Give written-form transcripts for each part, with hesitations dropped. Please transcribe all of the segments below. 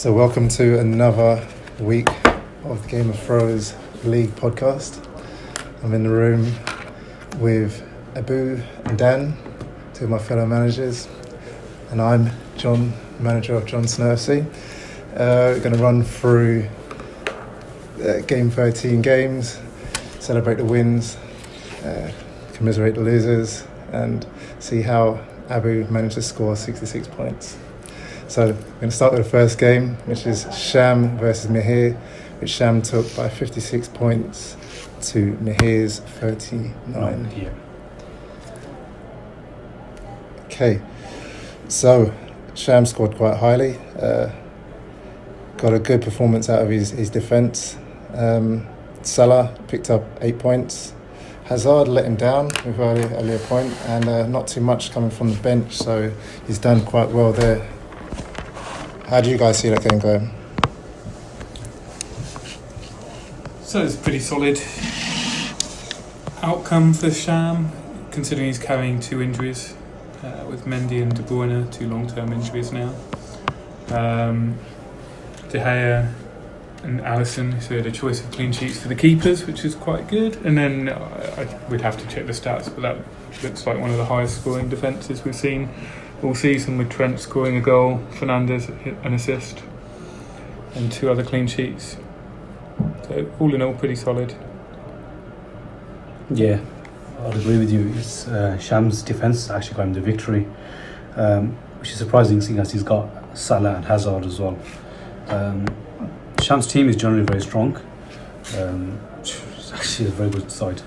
So welcome to another week of the Game of Throws League podcast. I'm in the room with Abu and Dan, two of my fellow managers, and I'm John, manager of Johnson FC. We're going to run through Game 13 games, celebrate the wins, commiserate the losers, and see how Abu managed to score 66 points. So we're going to start with the first game, which is Sham versus Mihir, which Sham took by 56 points to Mihir's 39. Yeah. Okay, so Sham scored quite highly, got a good performance out of his defence. Salah picked up 8 points. Hazard let him down with earlier point, and not too much coming from the bench, so he's done quite well there. How do you guys see that game going? So it's a pretty solid outcome for Sham, considering he's carrying two injuries, with Mendy and De Bruyne, two long-term injuries now. De Gea and Alisson, so had a choice of clean sheets for the keepers, which is quite good. And then we'd have to check the stats, but that looks like one of the highest scoring defences we've seen all season, with Trent scoring a goal, Fernandes an assist, and two other clean sheets. So all in all, pretty solid. Yeah, I'll agree with you. It's Sham's defence actually got him the victory, which is surprising, seeing as he's got Salah and Hazard as well. Sham's team is generally very strong. It's actually a very good side.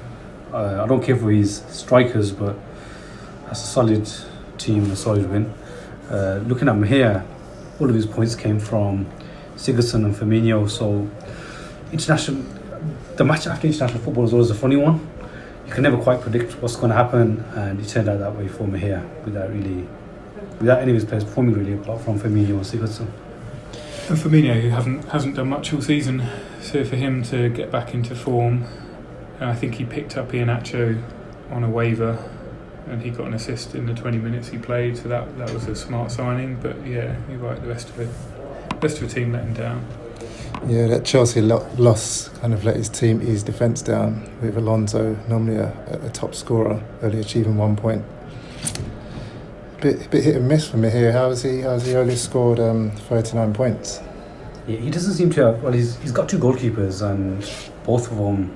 I don't care for his strikers, but that's a solid team, a solid win. Looking at Mihir, all of his points came from Sigurdsson and Firmino. So the match after international football is always a funny one. You can never quite predict what's going to happen, and it turned out that way for Mihir, without any of his players performing really, apart from Firmino and Sigurdsson. And Firmino, who hasn't done much all season, so for him to get back into form, I think he picked up Iheanacho on a waiver, and he got an assist in the 20 minutes he played, so that was a smart signing. But yeah, you're right, the rest of the team let him down. Yeah, that Chelsea loss kind of let his defence down, with Alonso, normally a top scorer, only achieving 1 point. Bit hit and miss for me here. How has he only scored 39 points? Yeah, he doesn't seem to have. Well, he's got two goalkeepers, and both of them.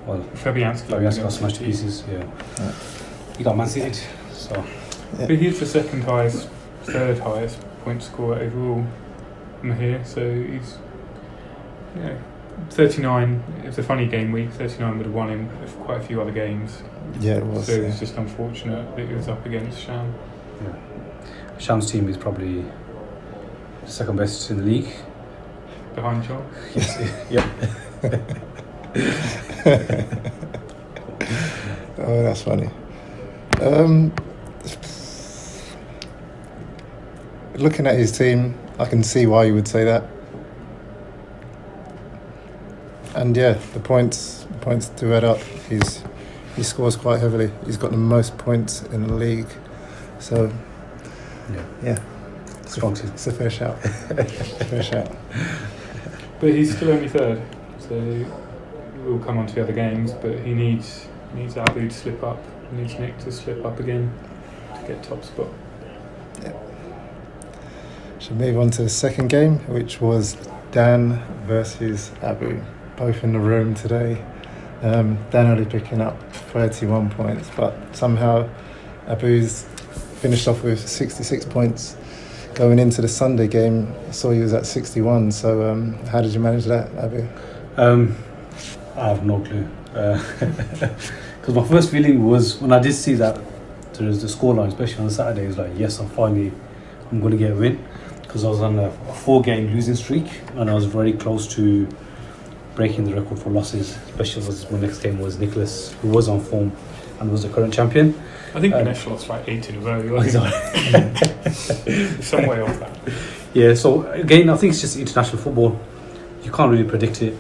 Well, Fabianski got smashed to pieces. Yeah. He got Man City, so. Yeah. But he's the third highest point scorer overall, Mihir. So he's 39. It was a funny game week. 39 would have won him quite a few other games. Yeah, it was. So it was just unfortunate that he was up against Sham. Yeah. Sham's team is probably second best in the league. Behind John? Yes. Yep. Oh, that's funny. Looking at his team, I can see why you would say that. And yeah, the points do add up. He scores quite heavily. He's got the most points in the league. So yeah. Strong team. It's a fair shout. Fair shout. But he's still only third, so we'll come on to the other games. But he needs Abu to slip up. He needs Nick to slip up again to get top spot. Yeah. Should move on to the second game, which was Dan versus Abu. Both in the room today. Dan only picking up 31 points, but somehow Abu's finished off with 66 points. Going into the Sunday game, I saw he was at 61. So how did you manage that, Abu? I have no clue. Because my first feeling was, when I did see that there was the scoreline, especially on Saturday, it was like, yes, I'm going to get a win. Because I was on a 4-game losing streak, and I was very close to breaking the record for losses, especially as my next game was Nicholas, who was on form and was the current champion. I think Ganesh lost like 8 in a row. Some way off that. Yeah, so again, I think it's just international football. You can't really predict it.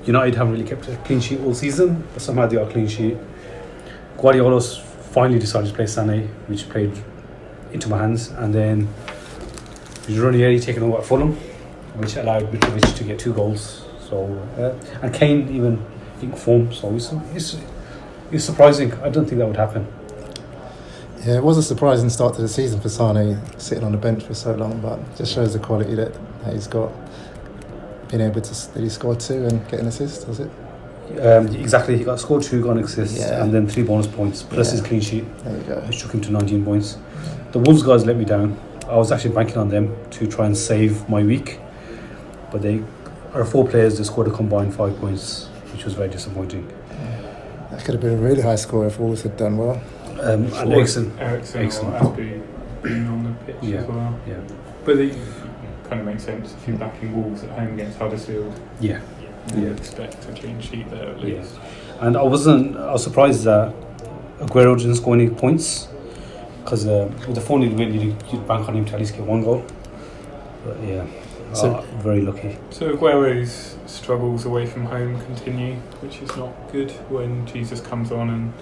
United haven't really kept a clean sheet all season, but somehow they got a clean sheet. Guardiola's finally decided to play Sané, which played into my hands, and then Ranieri taking over at Fulham. which allowed Mitrovic to get 2 goals. So and Kane even in form. So it's surprising. I don't think that would happen. Yeah, it was a surprising start to the season for Sane, sitting on the bench for so long, but just shows the quality that he's got. Being able to, did he score 2 and get an assist, was it? Exactly, he scored 2, got an assist, and then 3 bonus points, plus his clean sheet, there you go. which took him to 19 points. The Wolves guys let me down. I was actually banking on them to try and save my week, but they are 4 players that scored a combined 5 points, which was very disappointing. That could have been a really high score if Wolves had done well. And Eriksen or Asby being on the pitch as well. Yeah. But it kind of makes sense if you're backing Wolves at home against Huddersfield. Yeah. You expect a clean sheet there at least. And I was surprised that Aguero didn't score any points, because with the 4-0 win, you'd bank on him to at least get 1 goal. But yeah, very lucky. So Aguero's struggles away from home continue, which is not good. When Jesus comes on and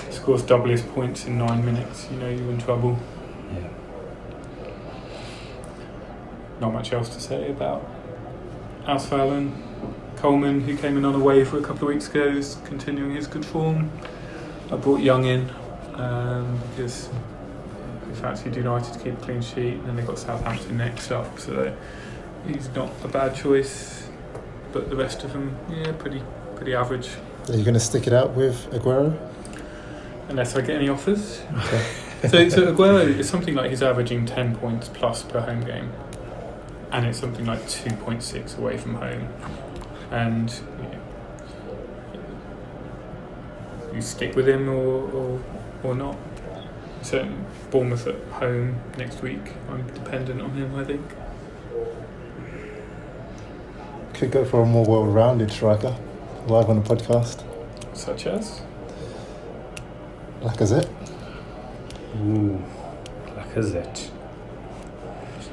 scores double his points in 9 minutes, you know you're in trouble. Yeah. Not much else to say about Ausfallen. Coleman, who came in on a waiver a couple of weeks ago, is continuing his good form. I brought Young in because we fancied United to keep a clean sheet, and then they've got Southampton next up, so he's not a bad choice. But the rest of them, pretty average. Are you going to stick it out with Aguero? Unless I get any offers. Okay. So Aguero is something like he's averaging 10 points plus per home game, and it's something like 2.6 away from home. And you stick with him or not. So Bournemouth at home next week. I'm dependent on him, I think. Could go for a more well-rounded striker. Live on the podcast. Such as? Lacazette. Ooh, Lacazette.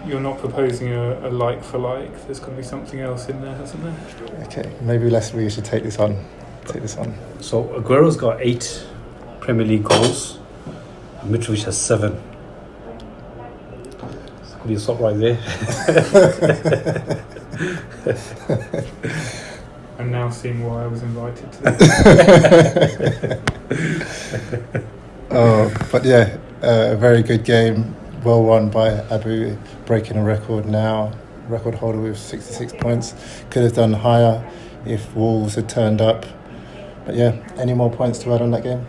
You're not proposing a like for like. There's got to be something else in there, hasn't there? Okay, maybe we should take this on. So Aguero's got 8 Premier League goals, and Mitrovic has 7. So could you stop right there? I'm now seeing why I was invited to this. But yeah, a very good game. Well won by Abu, breaking a record now. Record holder with 66 points. Could have done higher if Wolves had turned up. But yeah, any more points to add on that game?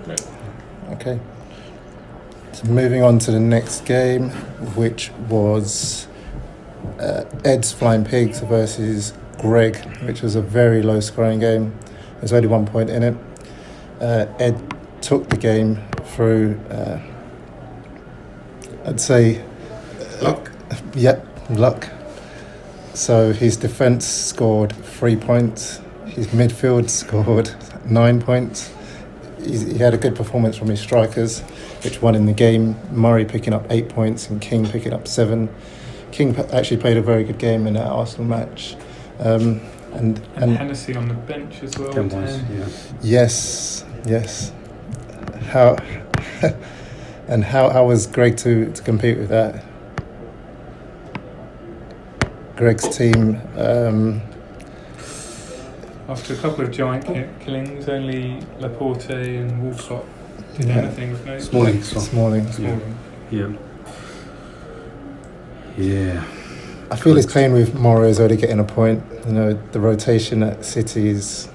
No. Okay. So moving on to the next game, which was Ed's Flying Pigs versus Greg, which was a very low scoring game. There's only 1 point in it. Ed took the game through, I'd say... Luck? Yep, luck. So his defence scored 3 points. His midfield scored 9 points. He had a good performance from his strikers, which won in the game. Murray picking up 8 points and King picking up 7. King actually played a very good game in that Arsenal match. And Hennessy on the bench as well. 10 points, yeah. Yes. How and how was Greg to compete with that? Greg's team. After a couple of giant killings, only Laporte and Wolfswap did anything with no. Smalling. Yeah. I feel he's playing with Morris already getting a point. You know, the rotation at City is,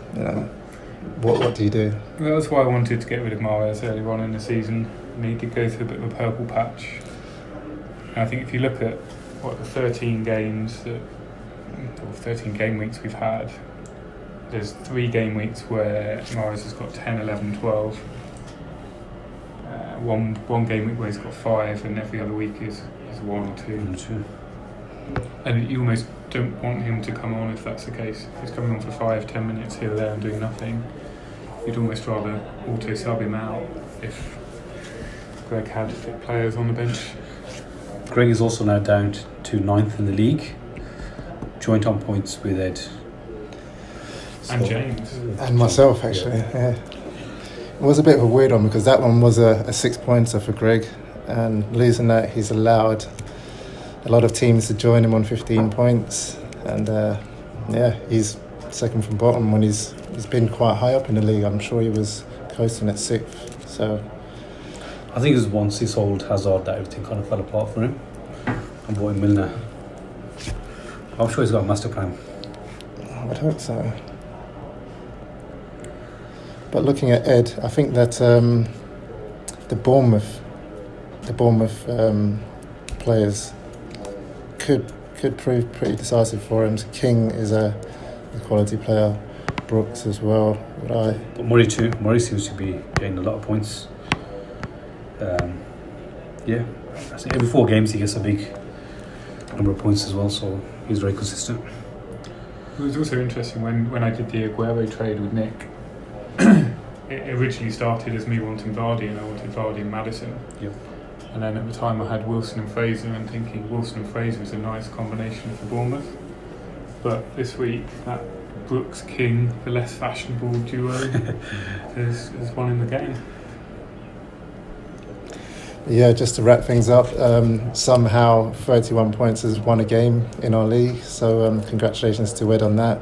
what do you do? Well, that's why I wanted to get rid of Mahrez earlier on in the season. And he did go through a bit of a purple patch. And I think if you look at the 13 game weeks we've had, there's 3 game weeks where Mahrez has got 10, 11, 12. One game week where he's got 5, and every other week is 1 or 2. And you almost don't want him to come on if that's the case. If he's coming on for 5-10 minutes here or there and doing nothing, you'd almost rather auto-sub him out if Greg had fit players on the bench. Greg is also now down to 9th in the league, joint on points with Ed. And James. And myself, actually. Yeah. It was a bit of a weird one because that one was a 6-pointer for Greg, and losing that, he's allowed a lot of teams to join him on 15 points, and he's second from bottom when he's been quite high up in the league. I'm sure he was coasting at 6th. So I think it was once he sold Hazard that everything kind of fell apart for him and bought in Milner. I'm sure he's got a master plan. I would hope so. But looking at Ed, I think that the Bournemouth players could prove pretty decisive for him. King is a quality player, Brooks as well. But Murray too. Murray seems to be getting a lot of points. I think every 4 games he gets a big number of points as well, so he's very consistent. It was also interesting when I did the Aguero trade with Nick. It originally started as me wanting Vardy, and I wanted Vardy and Maddison. Yep. And then at the time I had Wilson and Fraser, and thinking Wilson and Fraser is a nice combination for Bournemouth. But this week, that Brooks King, the less fashionable duo, is one in the game. Yeah, just to wrap things up, somehow 31 points has won a game in our league, so congratulations to Ed on that.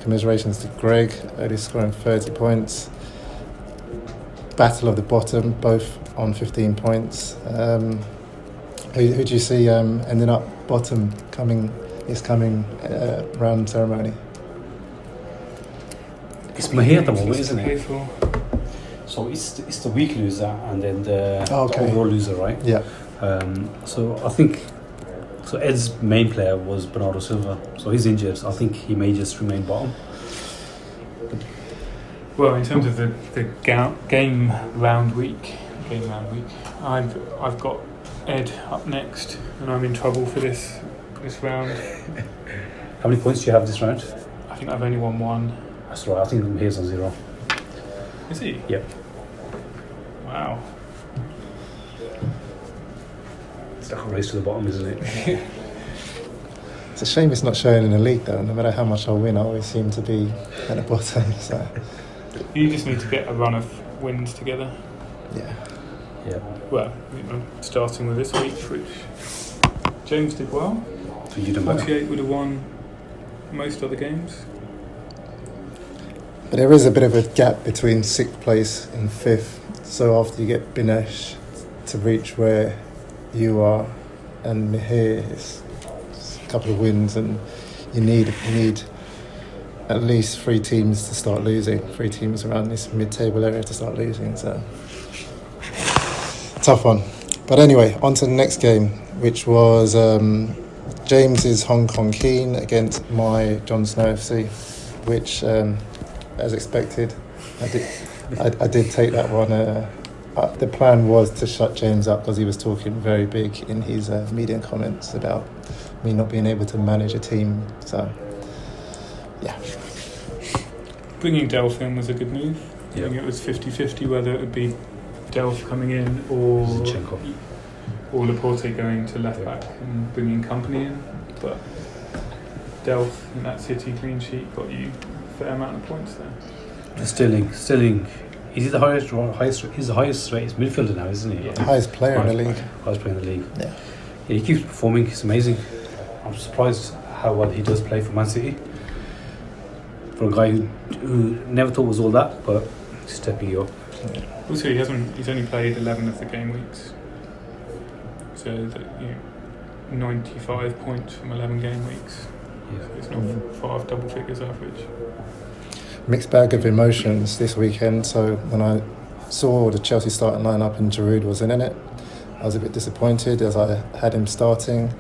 Commiserations to Greg, only scoring 30 points. Battle of the bottom, both on 15 points. Who do you see ending up bottom this coming round ceremony? It's Mahir at the moment, isn't it? Painful. So it's the weak loser and then the Okay. overall loser, right? Yeah. So I think Ed's main player was Bernardo Silva, so he's injured. So I think he may just remain bottom. Well, in terms of the game round week, I've got Ed up next, and I'm in trouble for this round. How many points do you have this round? I think I've only won 1. That's right. I think Mahir's on 0. Is he? Yep. Wow. It's like a race to the bottom, isn't it? It's a shame it's not showing in the league though. No matter how much I win, I always seem to be at the bottom. So You just need to get a run of wins together. yeah. Yeah. Well, starting with this week, which James did well. So you done better. 48 would have won most other games. But there is a bit of a gap between 6th place and 5th. So after you get Binesh to reach where you are and Mihir, it's a couple of wins, and you need at least 3 teams to start losing. 3 teams around this mid-table area to start losing. So tough one. But anyway, on to the next game, which was James's Hong Kong Keen against my Jon Snow FC, which, as expected, I did take that one. The plan was to shut James up because he was talking very big in his media comments about me not being able to manage a team. So, yeah. Bringing Delph in was a good move. I Yep. think it was 50-50 whether it would be Delph coming in or Laporte going to left back and bringing Company in. But Delph in that City clean sheet got you a fair amount of points there. Sterling. He's the he's the highest rated midfielder now, isn't he? Yeah. The highest player in the league. Highest player in the league. Yeah. Yeah, he keeps performing. He's amazing. I'm surprised how well he does play for Man City. For a guy who never thought was all that, but stepping up. Also, he's only played 11 of the game weeks. So that, 95 points from 11 game weeks. Yeah. So it's not far off double figures average. Mixed bag of emotions this weekend. So when I saw the Chelsea starting lineup and Giroud wasn't in it, I was a bit disappointed as I had him starting.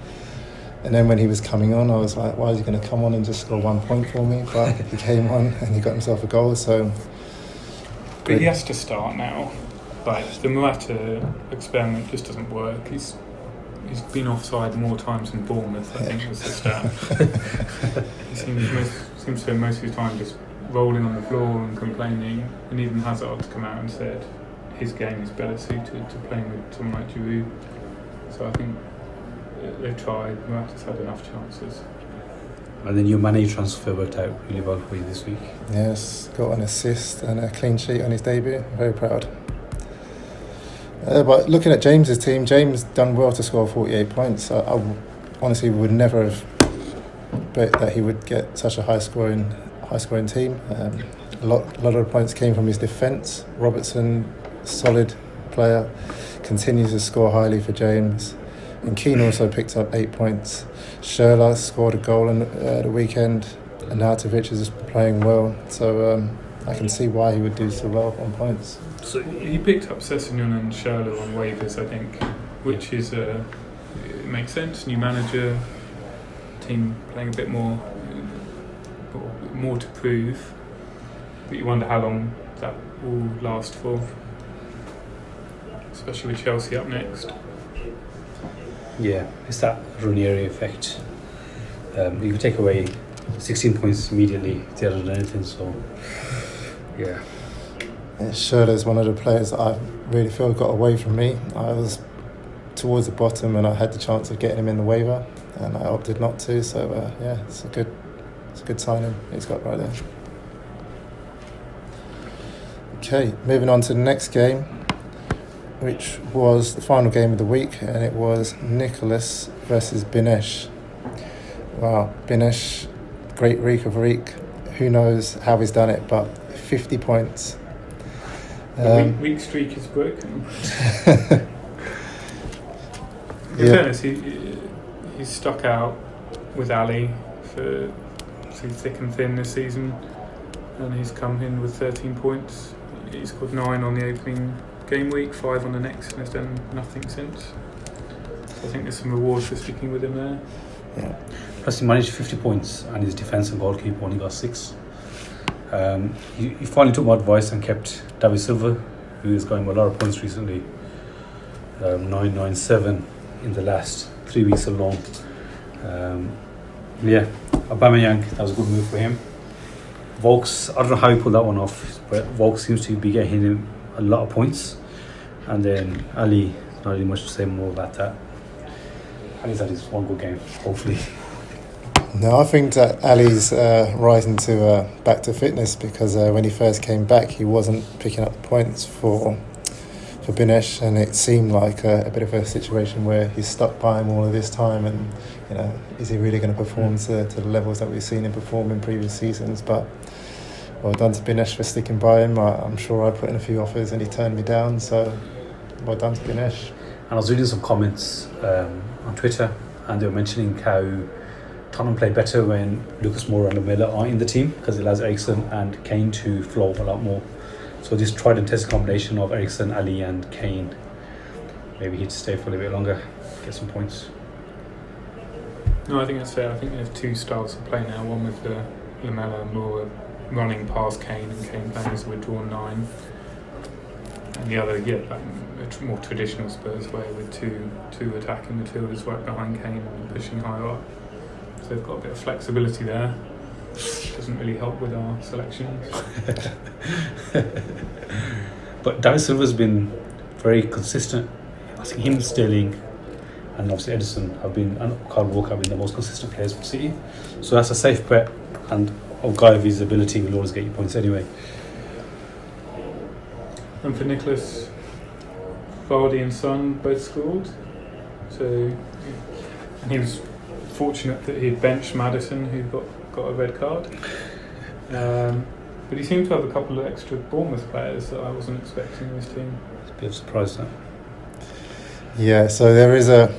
And then when he was coming on, I was like, why is he going to come on and just score 1 point for me? But he came on and he got himself a goal. So, But he has to start now. Like, the Morata experiment just doesn't work. He's been offside more times than Bournemouth, I think was the stat. He seems to spend most of his time just rolling on the floor and complaining. And even Hazard's come out and said his game is better suited to playing with someone like Giroud. So I think they've tried. Morata's had enough chances. And then your Mane transfer worked out really well for you this week. yes, got an assist and a clean sheet on his debut. Very proud. But looking at James's team, James done well to score 48 points. I honestly would never have bet that he would get such a high scoring team. A lot of the points came from his defence. Robertson, solid player, continues to score highly for James. And Keane also picked up 8 points. Schürrle scored a goal on the weekend. And Arnautovic is playing well. So I can see why he would do so well on points. So he picked up Sessegnon and Schürrle on waivers, I think, which is it makes sense. New manager, team playing a bit more to prove. But you wonder how long that will last for, especially with Chelsea up next. Yeah, it's that Ranieri effect. You could take away 16 points immediately if they hadn't done anything, so yeah. Schürrle is one of the players that I really feel got away from me. I was towards the bottom and I had the chance of getting him in the waiver, and I opted not to. So yeah, it's a good signing he's got right there. Okay, moving on to the next game, which was the final game of the week, and it was Nicholas versus Binesh. Wow, Binesh, great week of week. Who knows how he's done it, but 50 points. Week streak is broken. In Yeah. fairness, he's stuck out with Ali for thick and thin this season, and he's come in with 13 points. He's scored 9 on the opening game week, 5 on the next, and has done nothing since. So I think there's some reward for sticking with him there. Yeah. Plus he managed 50 points and his defence and goalkeeper only got 6. He finally took my advice and kept David Silva, who is going with a lot of points recently. 997 in the last 3 weeks alone. Yeah, Aubameyang, that was a good move for him. Vokes, I don't know how he pulled that one off, but Vokes seems to be getting him a lot of points. And then Ali, not really much to say more about that. Ali's had his one good game, hopefully. No, I think that Ali's rising to back to fitness, because when he first came back, he wasn't picking up the points for Binesh, and it seemed like a bit of a situation where he's stuck by him all of this time, and is he really going to perform to the levels that we've seen him perform in previous seasons? But well done to Binesh for sticking by him. I'm sure I put in a few offers and he turned me down, so well done to Binesh. And I was reading some comments on Twitter, and they were mentioning how Tottenham play better when Lucas Moura and Lamela are in the team, because it allows Eriksen and Kane to flow a lot more. So this tried and tested combination of Eriksen, Ali and Kane, maybe he'd stay for a little bit longer, get some points. No, I think that's fair. I think there's 2 styles of play now, one with the Lamela and Moura running past Kane and Kane playing as a withdrawn 9, and the other, a more traditional Spurs way with two attacking midfielders right behind Kane and pushing higher up. So they've got a bit of flexibility there. Doesn't really help with our selections. But David Silva's been very consistent. I think him, Sterling, and obviously Edison and Carl Walker have been the most consistent players for City. So that's a safe bet, and a guy of his ability will always get you points anyway. And for Nicholas, Vardy and Son both scored. So, and he was fortunate that he benched Maddison, who got a red card. But he seemed to have a couple of extra Bournemouth players that I wasn't expecting in his team. It's a bit of a surprise, that. Yeah, so there's a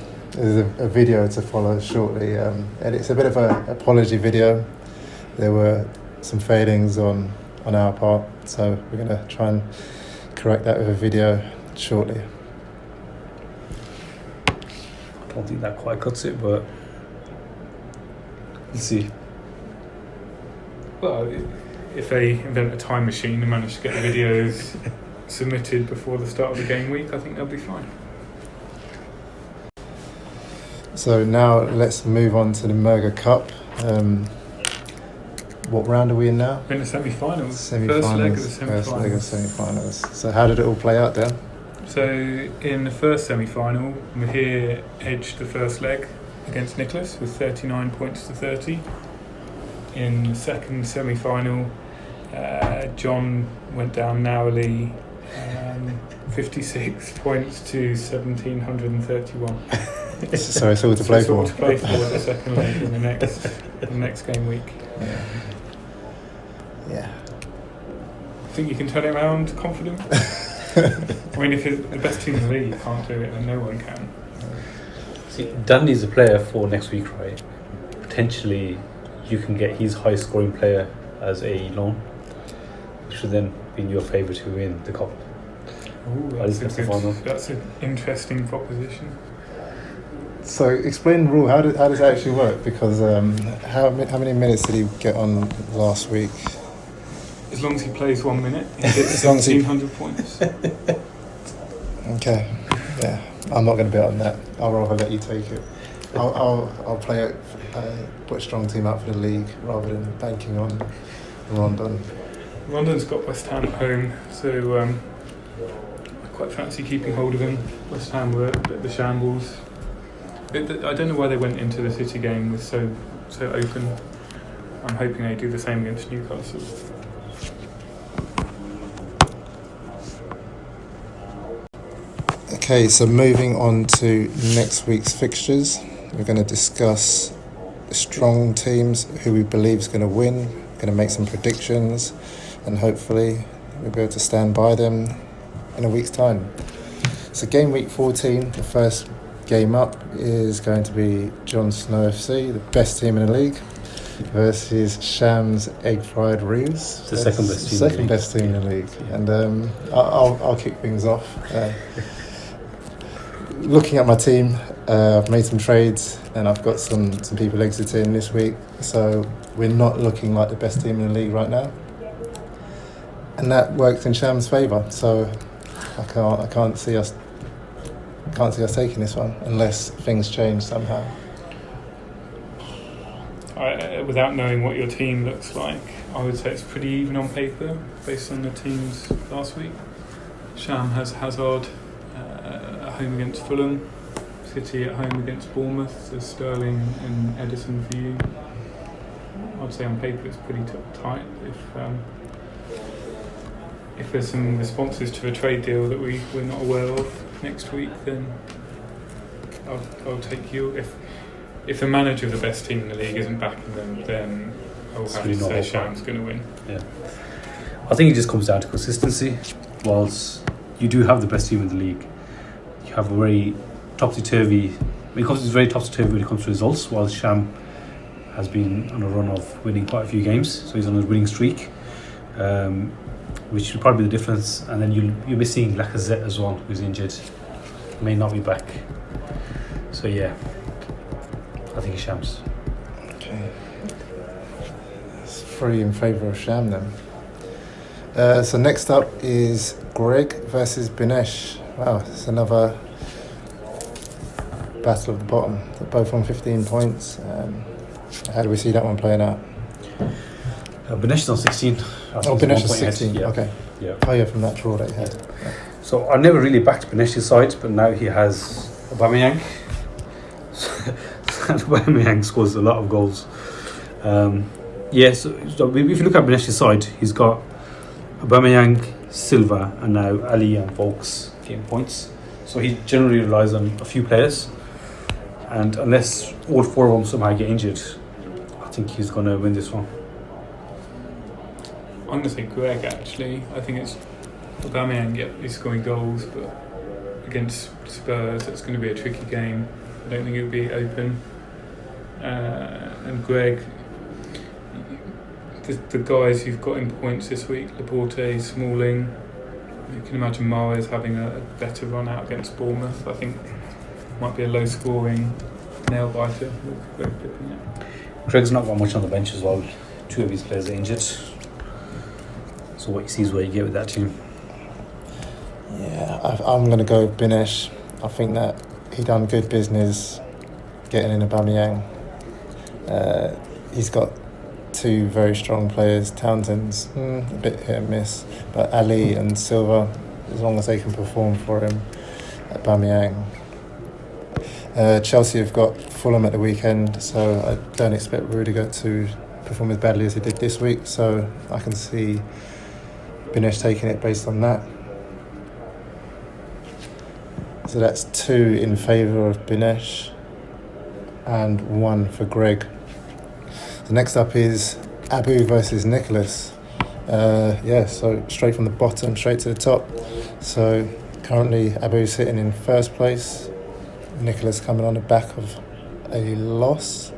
video to follow shortly, and it's a bit of an apology video. There were some failings on our part, so we're going to try and correct that with a video shortly. I don't think that quite cuts it, but we'll see. Well, if they invent a time machine and manage to get the videos submitted before the start of the game week, I think they'll be fine. So now let's move on to the MRGA Cup. What round are we in now? In the semi-finals. Semi-finals. First leg of the semi-finals. First leg of semi-finals. So how did it all play out then? So in the first semi-final, Mahir edged the first leg against Nicholas with 39 points to 30. In the second semi-final, John went down narrowly, 56 points to 1,731. So it's all to So play it's all for. to play for at the second leg in the next game week. Yeah. I think you can turn it around confident. I mean, if it's the best team in the league you can't do it, then no one can. See, Dundee's a player for next week, right? Potentially, you can get his high scoring player as a loan, which would then be in your favour to win the cup. Ooh, that's an interesting proposition. So explain the rule. How does it actually work? Because how many minutes did he get on last week? As long as he plays 1 minute, he gets As long as he- 1,700 points. Okay. Yeah. I'm not going to bet on that. I'll rather let you take it. I'll play it. Put a strong team out for the league rather than banking on Rondon. Rondon's got West Ham at home, so I quite fancy keeping hold of him. West Ham were at the shambles. I don't know why they went into the City game with so open. I'm hoping they do the same against Newcastle. Okay, so moving on to next week's fixtures, we're going to discuss strong teams who we believe is going to win. We're going to make some predictions, and hopefully we'll be able to stand by them in a week's time. So game week 14, the first game up is going to be Jon Snow FC, the best team in the league, versus Shams Egg Fried Roos, The second best team in the league. team in the league. And I'll kick things off. Looking at my team, I've made some trades and I've got some people exiting this week, so we're not looking like the best team in the league right now, and that worked in Sham's favour. So I can't see us taking this one unless things change somehow. Without knowing what your team looks like, I would say it's pretty even on paper based on the teams last week. Sham has Hazard at home against Fulham, City at home against Bournemouth. There's Sterling and Edison for you. I'd say on paper it's pretty tight. If there's some responses to a trade deal that we're not aware of next week, then I'll take you. If the manager of the best team in the league isn't backing them, then I'll have to say Sham's going to win. Yeah, I think it just comes down to consistency. Whilst you do have the best team in the league, you have a very topsy-turvy. It's very topsy-turvy when it comes to results. While Sham has been on a run of winning quite a few games, so he's on a winning streak, which will probably be the difference. And then you're missing Lacazette as well, who's injured, may not be back. So yeah, I think it's Shams. Okay, it's 3 in favour of Sham then. So next up is Greg versus Binesh. Wow, it's another battle of the bottom. They're both on 15 points. How do we see that one playing out? Binesh is on 16. Binesh is 16. Yeah. Okay. Yeah. Oh yeah, from that draw that he had. Yeah. So I never really backed Binesh's side, but now he has Aubameyang. Aubameyang scores a lot of goals. So if you look at Binesh's side, he's got Aubameyang, Silva, and now Ali and Vokes getting points. So he generally relies on a few players, and unless all 4 of them somehow get injured, I think he's going to win this one. I'm going to say Greg, actually. I think it's Aubameyang, he's scoring goals, but against Spurs, it's going to be a tricky game. I don't think it'll be open. And Greg, the guys you've got in points this week, Laporte, Smalling, you can imagine Mahrez having a better run out against Bournemouth. I think might be a low scoring nail biter with Greg picking it. Greg's not got much on the bench as well. 2 of his players are injured. So what you see is what you get with that team. Yeah, I'm going to go with Binesh. I think that he done good business getting in Aubameyang. He's got 2 very strong players. Townsend's a bit hit and miss, but Ali and Silva, as long as they can perform for him, Aubameyang. Chelsea have got Fulham at the weekend, so I don't expect Rudiger to perform as badly as he did this week, so I can see Binesh taking it based on that. So that's 2 in favour of Binesh and 1 for Greg. The next up is Abu versus Nicholas. So straight from the bottom, straight to the top. So currently Abu's sitting in first place. Nicholas coming on the back of a loss.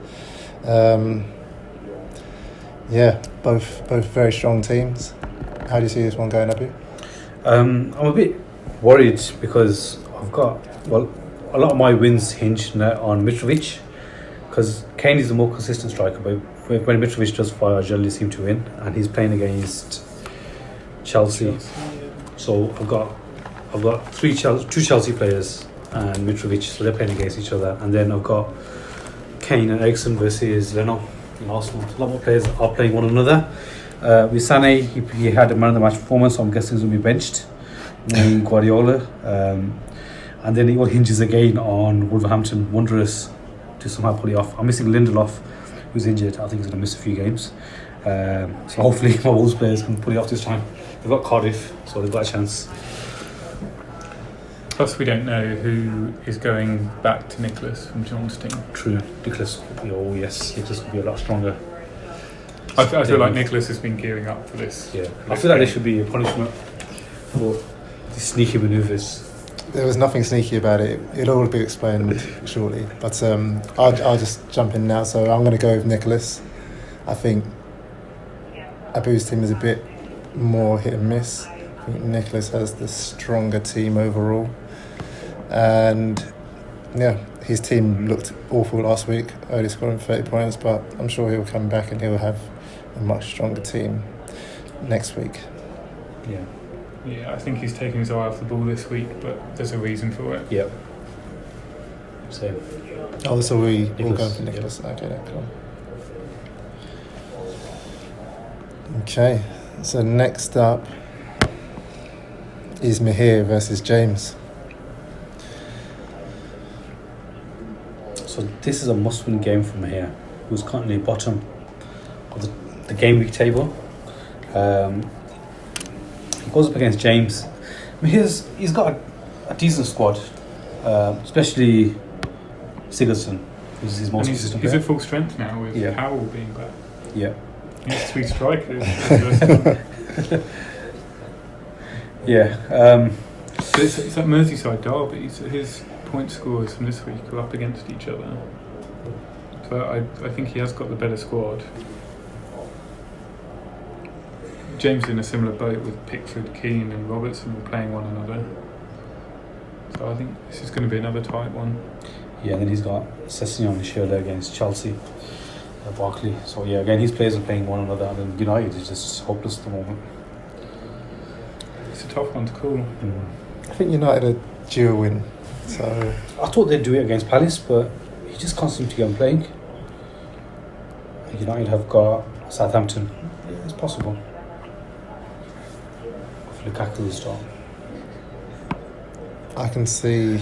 Both very strong teams. How do you see this one going, Abu? I'm a bit worried because I've got, a lot of my wins hinge on Mitrovic, because Kane is the more consistent striker, but when Mitrovic does fire, I generally seem to win, and he's playing against Chelsea. So I've got two Chelsea players and Mitrovic, so they're playing against each other, and then I've got Kane and Eriksen versus Leno in Arsenal. A lot more players are playing one another. With Sané, he had a man of the match performance, so I'm guessing he's going to be benched in Guardiola. And then it all hinges again on Wolverhampton Wanderers to somehow pull it off. I'm missing Lindelof, who's injured. I think he's going to miss a few games. So hopefully my Wolves players can pull it off this time. They've got Cardiff, so they've got a chance. Plus, we don't know who is going back to Nicholas from John's team. True. Nicholas could be a lot stronger. I feel like Nicholas has been gearing up for this. Yeah, I feel like there should be a punishment for these sneaky manoeuvres. There was nothing sneaky about it. It'll all be explained shortly. But I'll just jump in now. So I'm going to go with Nicholas. I think Abu's team is a bit more hit and miss. I think Nicholas has the stronger team overall. And his team looked awful last week, only scoring 30 points, but I'm sure he'll come back and he'll have a much stronger team next week. Yeah, I think he's taking his eye off the ball this week, but there's a reason for it. Yep. Same. Oh, so we all Nicholas, go for Nicholas. Yeah. Okay, cool. Okay, so next up is Mihir versus James. So this is a must-win game for Mihir, who's currently bottom of the game week table. He goes up against James. He's got a decent squad, especially Sigurdsson, who's his most consistent player. He's at full strength now with Powell being back. Yeah. He has 3 strikers. But it's that Merseyside derby, so his point scorers from this week are up against each other. So I think he has got the better squad. James in a similar boat with Pickford, Keane and Robertson all playing one another. So I think this is going to be another tight one. Yeah, and then he's got Sessegnon and Schürrle against Chelsea, Barkley. So again, his players are playing one another, and then United is just hopeless at the moment. It's a tough one to call. I think United are due a win. So I thought they'd do it against Palace, but he just can't seem to get them playing. United have got Southampton. Yeah, it's possible. Lukaku will start. I can see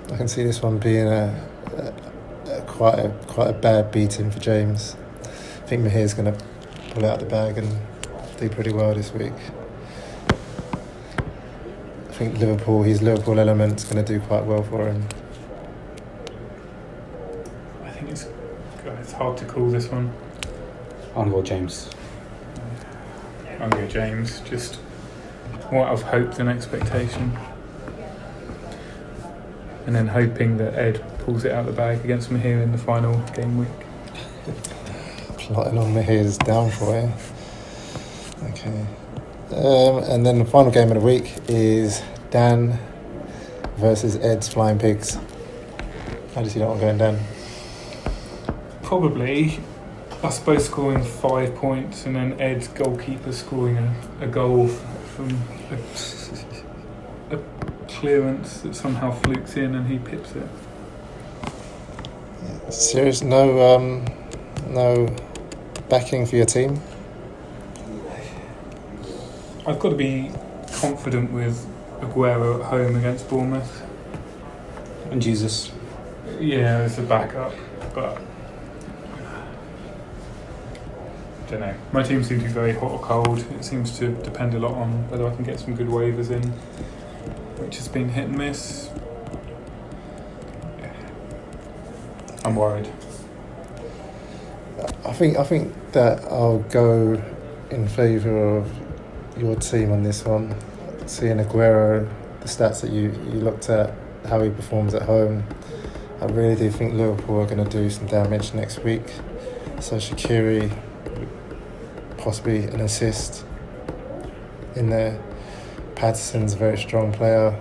this one being quite a bad beating for James. I think Mihir's going to pull out the bag and do pretty well this week. I think his Liverpool element's going to do quite well for him. I think it's hard to call this one. I'm going to go James. I'll go James. Just more out of hope than expectation. And then hoping that Ed pulls it out the bag against Mihir in the final game week. Plotting on Mihir's downfall, yeah. Okay. And then the final game of the week is Dan versus Ed's Flying Pigs. How do you see that one going, Dan? Probably us both scoring 5 points and then Ed's goalkeeper scoring a goal from a clearance that somehow flukes in and he pips it. Serious? No backing for your team? I've got to be confident with Aguero at home against Bournemouth. And Jesus. Yeah, as a backup, but I don't know. My team seems to be very hot or cold. It seems to depend a lot on whether I can get some good waivers in, which has been hit and miss. I'm worried. I think that I'll go in favour of your team on this one. Seeing Aguero, the stats that you looked at, how he performs at home, I really do think Liverpool are going to do some damage next week. So Shaqiri, possibly an assist in there. Patterson's a very strong player.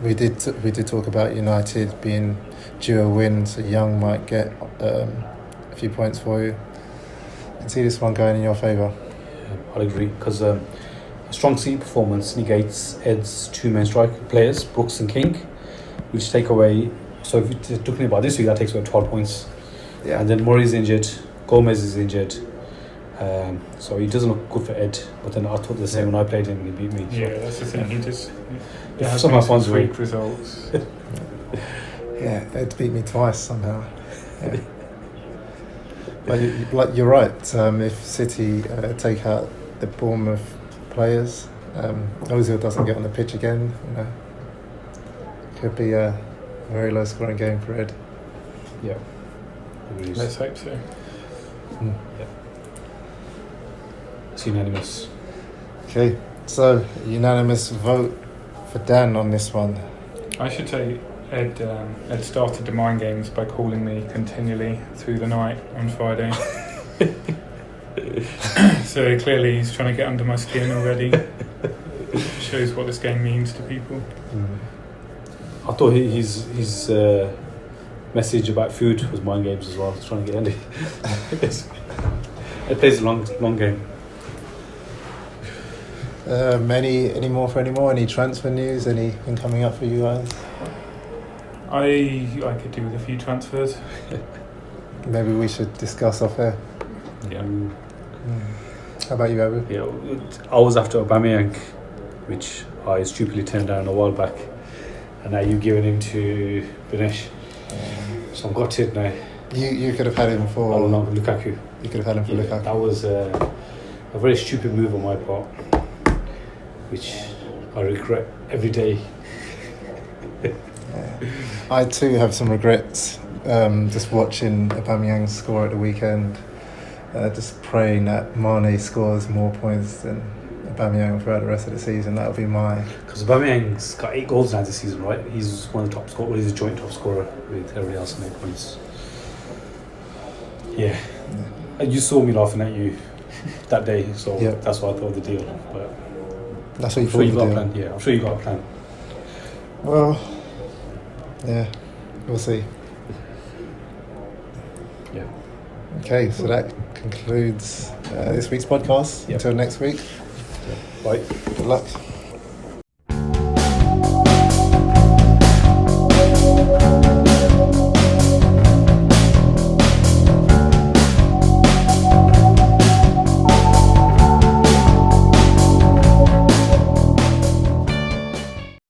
We did talk about United being due a win, so Young might get a few points for you. I can see this one going in your favour. I'll agree, because a strong City performance negates Ed's two main striker players, Brooks and King, which take away. So if you're talking about this week, that takes away 12 points. Yeah. And then Murray's injured, Gomez is injured. So he doesn't look good for Ed. But then I thought the same when I played him and he beat me. Yeah, that's the thing. He just somehow finds a way. weak results. Yeah, Ed beat me twice somehow. Yeah. But you're right. If City take out the Bournemouth players, Ozil doesn't get on the pitch again. Could be a very low scoring game for Ed. Yeah. Let's hope so. Yeah. It's unanimous. Okay, so unanimous vote for Dan on this one. I should say Ed started the mind games by calling me continually through the night on Friday. So clearly he's trying to get under my skin already. Shows what this game means to people. I thought his message about food was mind games as well. He's trying to get Andy. It plays a long game. Any more? Any transfer news? Anything coming up for you guys? I could do with a few transfers. Maybe we should discuss off air. Yeah. How about you, Abu? Yeah, I was after Aubameyang, which I stupidly turned down a while back, and now you've given him to Ganesh. So I'm gutted now. You could have had him for Lukaku. You could have had him for Lukaku. That was a very stupid move on my part, which I regret every day. I too have some regrets. Just watching Aubameyang score at the weekend. Just praying that Mane scores more points than Aubameyang throughout the rest of the season. That'll be my. Because Aubameyang's got 8 goals now this season, right? He's one of the top scorers. He's a joint top scorer with everybody else on 8 points. Yeah. You saw me laughing at you that day, so that's why I thought of the deal. But that's what you thought. You got a plan. Yeah, I'm sure you got a plan. Well, yeah, we'll see. Yeah. Okay, so that concludes this week's podcast. Until next week. Bye. Good luck.